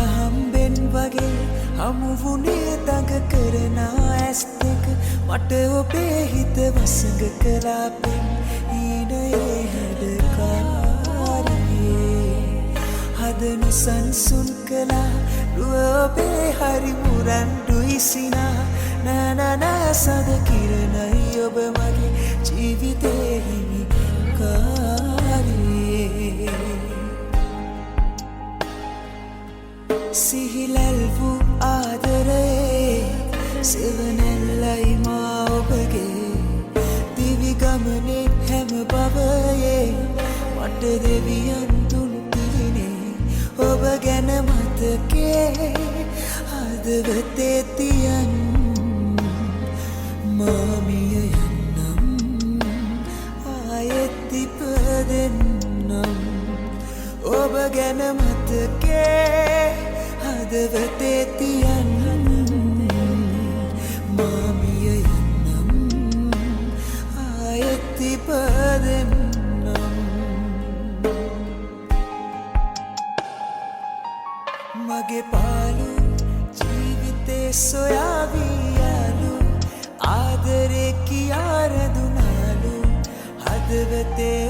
හම්බෙන් වගේ හමු වුණේ දඟ කරන ඇස් දෙක මට ඔබේ හිත වසඟ කළා පෙම් ඊනයේ හැඩකාරියේ හදනු සංසුන් කළා රුව ඔබේ හරි මුරන්ඩුයි සිනා නනනා සද කිරණයි ඔබ මගේ ජීවිතේ හිමි කාරියේ සිහිලැල් වූ ආදරේ සෙවනැල්ලයි මා ඔබගේ දිවි ගමනේ හැම බවයේ මට දෙවියන් දුන් පිළිනේ ඔබ ගැන මතකේ හදවතේ තියන් මාමිය යන්නම් ආයෙත් ඉපදෙන්නම් ඔබ ගැන මතකේ හදවතේ තියන් මාමිය යන්නම් ආයෙත් ඉපදෙන්නම් මගේ පාලු ජීවිතේ සොයාවියාලු ආදරේ කියා රැඳුනාලු හදවතේ